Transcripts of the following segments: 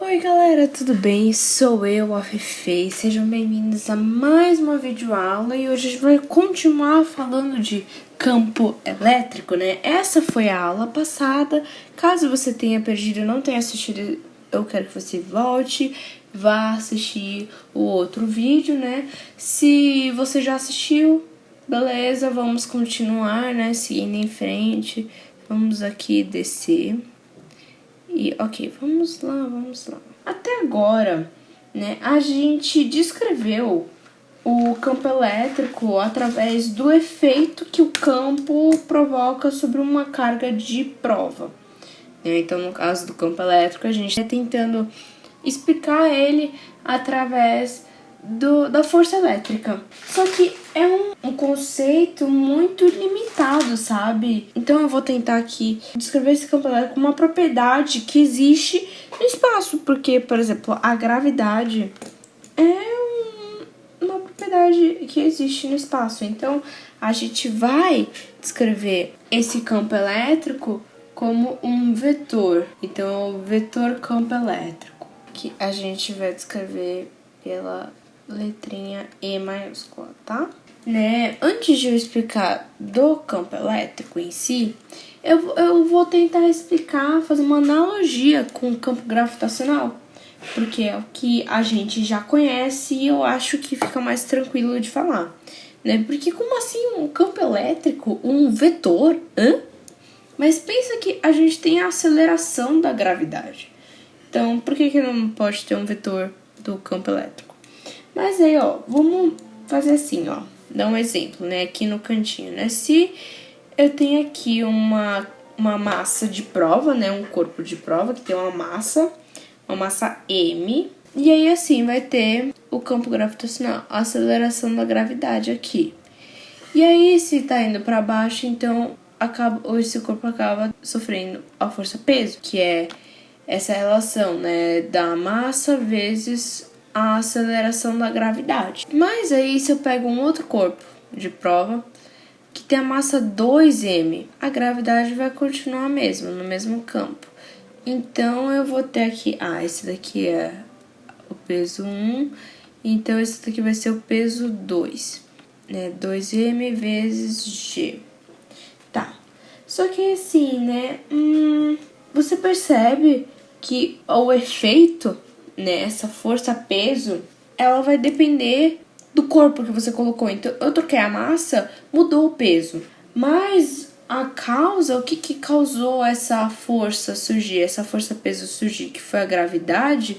Oi galera, tudo bem? Sou eu, a Fefe. Sejam bem-vindos a mais uma videoaula e hoje a gente vai continuar falando de campo elétrico, né? Essa foi a aula passada. Caso você tenha perdido ou não tenha assistido, eu quero que você volte, vá assistir o outro vídeo, né? Se você já assistiu, beleza, vamos continuar, né? Seguindo em frente. Vamos aqui descer. E, ok, vamos lá. Até agora, né, a gente descreveu o campo elétrico através do efeito que o campo provoca sobre uma carga de prova. Então, no caso do campo elétrico, a gente está tentando explicar ele através da força elétrica. Só que é um conceito muito limitado, sabe? Então eu vou tentar aqui descrever esse campo elétrico como uma propriedade que existe no espaço. Porque, por exemplo, a gravidade é uma propriedade que existe no espaço. Então a gente vai descrever esse campo elétrico como um vetor. Então é o vetor campo elétrico, que a gente vai descrever pela letrinha E maiúscula, tá? Né? Antes de eu explicar do campo elétrico em si, eu vou tentar explicar, fazer uma analogia com o campo gravitacional, porque é o que a gente já conhece e eu acho que fica mais tranquilo de falar, né? Porque como assim um campo elétrico, um vetor? Mas pensa que a gente tem a aceleração da gravidade. Então, por que não pode ter um vetor do campo elétrico? Mas aí, ó, vamos fazer assim, ó. Dar um exemplo, né? Aqui no cantinho, né? Se eu tenho aqui uma massa de prova, né? Um corpo de prova que tem uma massa M. E aí, assim, vai ter o campo gravitacional, a aceleração da gravidade aqui. E aí, se tá indo para baixo, então esse corpo acaba sofrendo a força-peso, que é essa relação, né? Da massa vezes a aceleração da gravidade. Mas aí, se eu pego um outro corpo de prova que tem a massa 2m, a gravidade vai continuar a mesma, no mesmo campo. Então, eu vou ter aqui... esse daqui é o peso 1, então esse daqui vai ser o peso 2, né? 2m vezes g. Tá. Só que assim, né? Você percebe que o efeito, né, essa força-peso, ela vai depender do corpo que você colocou. Então, eu troquei a massa, mudou o peso. Mas a causa, o que causou essa força surgir, essa força-peso surgir, que foi a gravidade,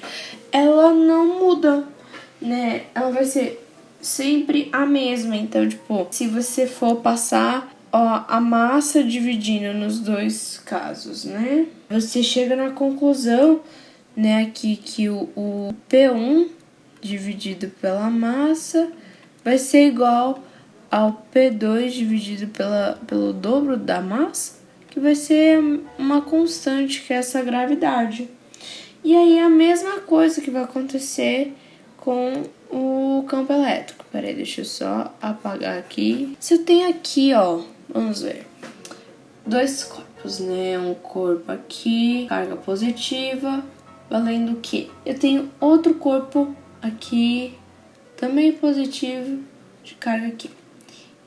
ela não muda, né? Ela vai ser sempre a mesma. Então, tipo, se você for passar a massa dividindo nos dois casos, né? Você chega na conclusão, né, aqui que o P1 dividido pela massa vai ser igual ao P2 dividido pelo dobro da massa, que vai ser uma constante, que é essa gravidade. E aí a mesma coisa que vai acontecer com o campo elétrico. Peraí, deixa eu só apagar aqui. Se eu tenho aqui, ó, vamos ver, dois corpos, né? Um corpo aqui, carga positiva, valendo o quê? Eu tenho outro corpo aqui, também positivo, de carga aqui.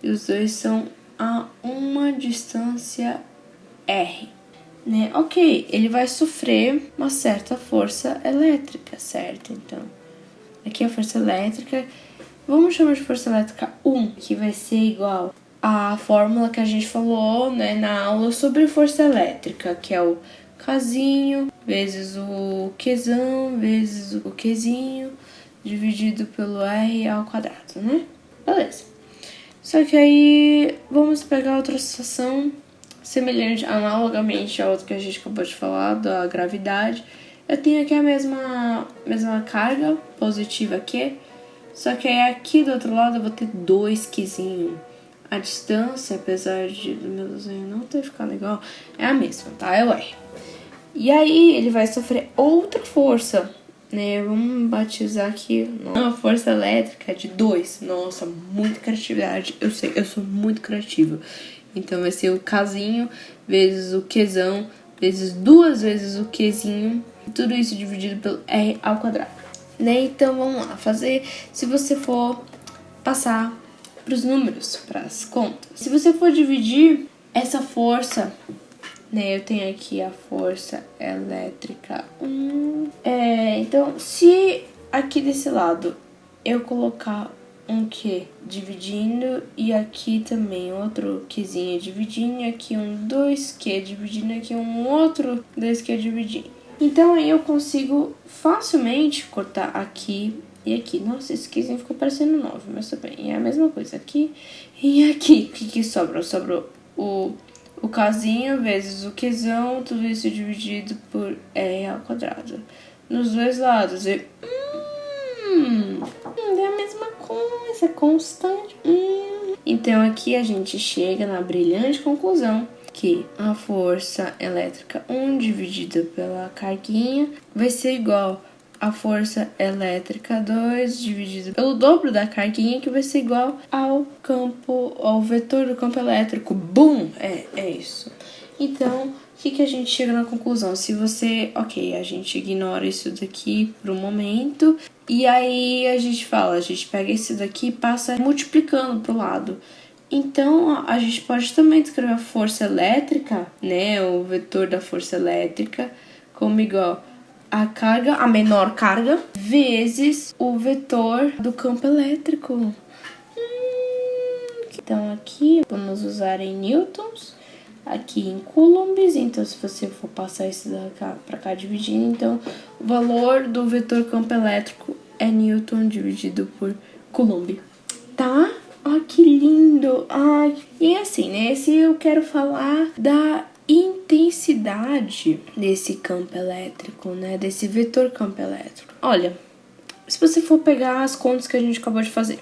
E os dois são a uma distância R, né? Ok, ele vai sofrer uma certa força elétrica, certo? Então, aqui a força elétrica, vamos chamar de força elétrica 1, que vai ser igual à fórmula que a gente falou, né, na aula sobre força elétrica, que é o Kzinho vezes o Qzão vezes o Qzinho dividido pelo R ao quadrado, né? Beleza. Só que aí vamos pegar outra situação semelhante, analogamente a outra que a gente acabou de falar, da gravidade. Eu tenho aqui a mesma carga positiva aqui, só que aí aqui do outro lado eu vou ter 2 Qzinho. A distância, apesar do meu desenho não ter ficado legal, é a mesma, tá? É o R. E aí ele vai sofrer outra força, né? Vamos batizar aqui uma força elétrica de 2. Nossa, muita criatividade. Eu sei, eu sou muito criativa. Então vai ser o Kzinho vezes o Qzão vezes 2 vezes o Qzinho Tudo isso dividido pelo R ao quadrado. Né? Então, vamos lá. Fazer, se você for passar para os números, para as contas. Se você for dividir essa força, né? Eu tenho aqui a força elétrica 1. Então, se aqui desse lado eu colocar um Q dividindo e aqui também outro Qzinho dividindo, e aqui um 2Q dividindo, aqui um outro 2Q dividindo. Então aí eu consigo facilmente cortar aqui e aqui. Nossa, esse Qzinho ficou parecendo 9, mas tudo bem. É a mesma coisa aqui e aqui. O que sobrou? Sobrou o Kzinho vezes o Qzão, tudo isso dividido por R ao quadrado. Nos dois lados. É a mesma coisa, é constante. Então aqui a gente chega na brilhante conclusão que a força elétrica 1 dividida pela carguinha vai ser igual a força elétrica 2 dividida pelo dobro da carguinha, que vai ser igual ao vetor do campo elétrico. Bum! É isso. Então, o que a gente chega na conclusão? Se você... Ok, a gente ignora isso daqui por um momento. E aí a gente pega esse daqui e passa multiplicando pro lado. Então, a gente pode também descrever a força elétrica, né? O vetor da força elétrica como igual a carga, a menor carga, vezes o vetor do campo elétrico. Então, aqui vamos usar em newtons, aqui em coulombs. Então, se você for passar isso para cá dividindo, então o valor do vetor campo elétrico é newton dividido por coulomb. Tá? Ó, que lindo! Ai, e assim, né? Se eu quero falar da intensidade desse campo elétrico, né? Desse vetor campo elétrico. Olha, se você for pegar as contas que a gente acabou de fazer.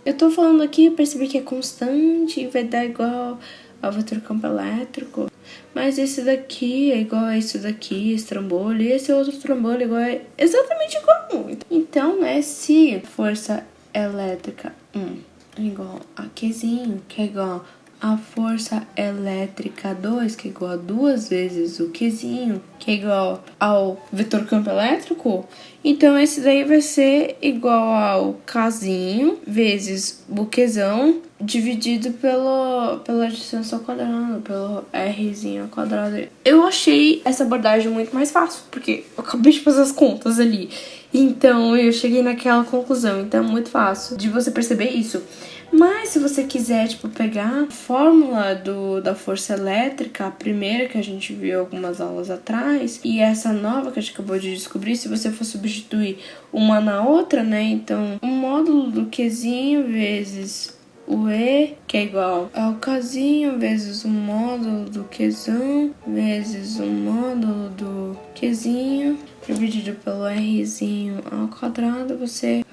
Eu tô falando aqui, eu percebi que é constante e vai dar igual ao vetor campo elétrico. Mas esse daqui é igual a esse daqui, esse trambolho, e esse outro trambolho é exatamente igual a muito. Então, né, se força elétrica 1 é igual a Qzinho, que é igual a força elétrica 2, que é igual a 2 vezes o Qzinho, que é igual ao vetor campo elétrico, então esse daí vai ser igual ao Kzinho vezes o Qzão dividido pela distância ao quadrado, pelo Rzinho ao quadrado. Eu achei essa abordagem muito mais fácil, porque eu acabei de fazer as contas ali. Então eu cheguei naquela conclusão. Então é muito fácil de você perceber isso. Mas se você quiser, tipo, pegar a fórmula da força elétrica, a primeira que a gente viu algumas aulas atrás, e essa nova que a gente acabou de descobrir, se você for substituir uma na outra, né? Então, o módulo do Qzinho vezes o E, que é igual ao Kzinho vezes o módulo do Qzão vezes o módulo do Qzinho dividido pelo Rzinho ao quadrado, você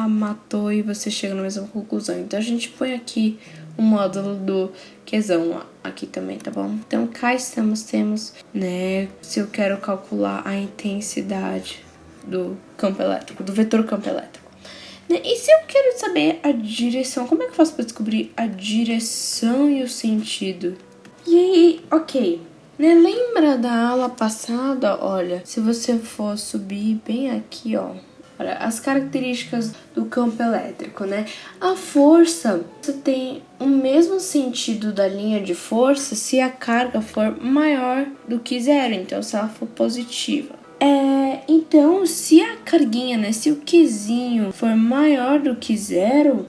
matou e você chega na mesma conclusão. Então a gente põe aqui o módulo do Qzão aqui também, tá bom? Então cá temos, né, se eu quero calcular a intensidade do campo elétrico, do vetor campo elétrico. E se eu quero saber a direção, como é que eu faço para descobrir a direção e o sentido? E aí, ok, né? Lembra da aula passada? Olha, se você for subir bem aqui, ó, olha, as características do campo elétrico, né? A força, você tem o mesmo sentido da linha de força se a carga for maior do que zero, então se ela for positiva. Então, se a carguinha, né, se o Qzinho for maior do que zero,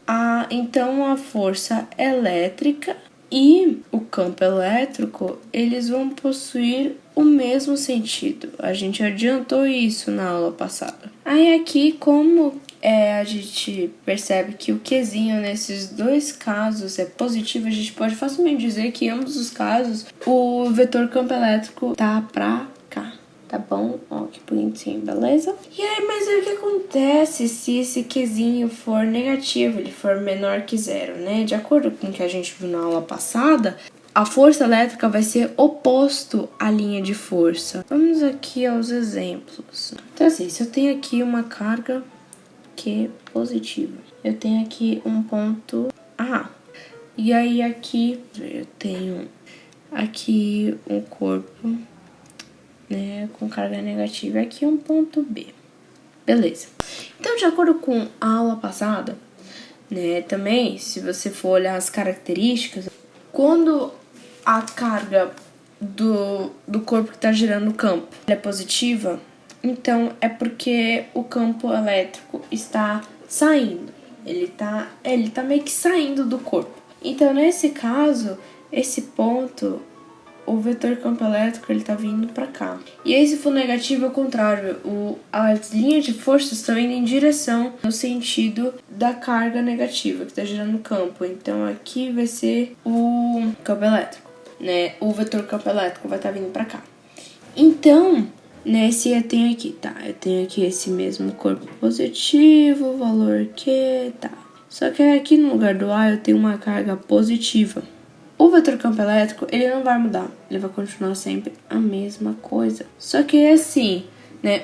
então a força elétrica e o campo elétrico, eles vão possuir o mesmo sentido. A gente adiantou isso na aula passada. Aí aqui, como a gente percebe que o Qzinho nesses dois casos é positivo, a gente pode facilmente dizer que em ambos os casos o vetor campo elétrico tá pra cá. Tá bom? Ó, que bonitinho, beleza? E aí, mas aí o que acontece se esse Qzinho for negativo, ele for menor que zero, né? De acordo com o que a gente viu na aula passada, a força elétrica vai ser oposto à linha de força. Vamos aqui aos exemplos. Então, assim, se eu tenho aqui uma carga Q positiva, eu tenho aqui um ponto A. E aí aqui eu tenho aqui um corpo com carga negativa e aqui um ponto B. Beleza. Então, de acordo com a aula passada, né, também, se você for olhar as características, quando a carga do corpo que está girando o campo é positiva, então é porque o campo elétrico está saindo. Ele tá meio que saindo do corpo. Então, nesse caso, esse ponto, o vetor campo elétrico, ele tá vindo para cá. E aí, se for negativo, é o contrário. As linhas de força estão indo em direção no sentido da carga negativa que tá gerando o campo. Então, aqui vai ser o campo elétrico, né? O vetor campo elétrico vai estar vindo para cá. Então, né, se eu tenho aqui, tá? Eu tenho aqui esse mesmo corpo positivo, valor Q, tá? Só que aqui no lugar do A eu tenho uma carga positiva. O vetor campo elétrico, ele não vai mudar. Ele vai continuar sempre a mesma coisa. Só que é assim, né?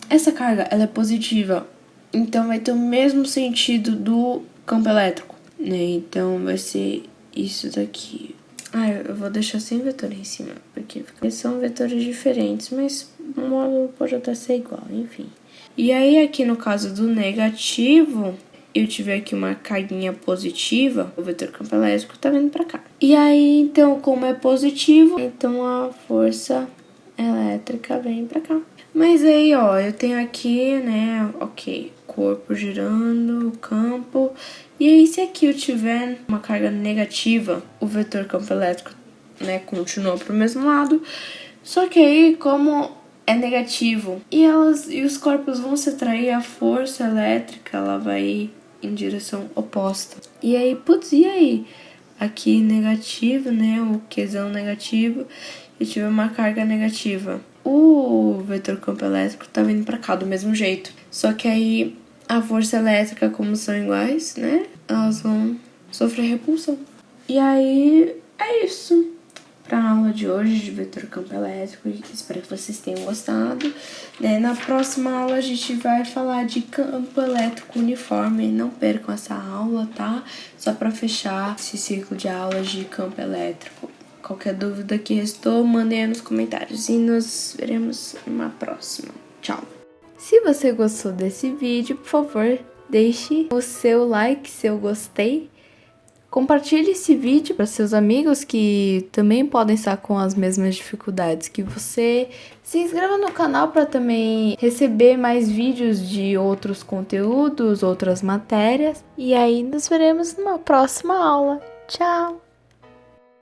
Essa carga, ela é positiva. Então, vai ter o mesmo sentido do campo elétrico, né? Então, vai ser isso daqui. Eu vou deixar sem vetor em cima, porque são vetores diferentes, mas o módulo pode até ser igual, enfim. E aí, aqui no caso do negativo, eu tive aqui uma carguinha positiva, o vetor campo elétrico tá vindo pra cá. E aí, então, como é positivo, então a força elétrica vem pra cá. Mas aí, ó, eu tenho aqui, né, ok, corpo girando, o campo. E aí, se aqui eu tiver uma carga negativa, o vetor campo elétrico, né, continua pro mesmo lado. Só que aí, como é negativo e os corpos vão se atrair, a força elétrica, ela vai ir em direção oposta. E aí, putz, e aí? Aqui negativo, né, o Qzão negativo, eu tive uma carga negativa. O vetor campo elétrico tá vindo pra cá do mesmo jeito. Só que aí a força elétrica, como são iguais, né, elas vão sofrer repulsão. E aí é isso para a aula de hoje de vetor campo elétrico. Espero que vocês tenham gostado. Na próxima aula a gente vai falar de campo elétrico uniforme. Não percam essa aula, tá? Só para fechar esse ciclo de aulas de campo elétrico. Qualquer dúvida que restou, mandem aí nos comentários e nos veremos numa próxima. Tchau! Se você gostou desse vídeo, por favor, deixe o seu like, seu gostei. Compartilhe esse vídeo para seus amigos que também podem estar com as mesmas dificuldades que você. Se inscreva no canal para também receber mais vídeos de outros conteúdos, outras matérias. E aí nos veremos numa próxima aula. Tchau!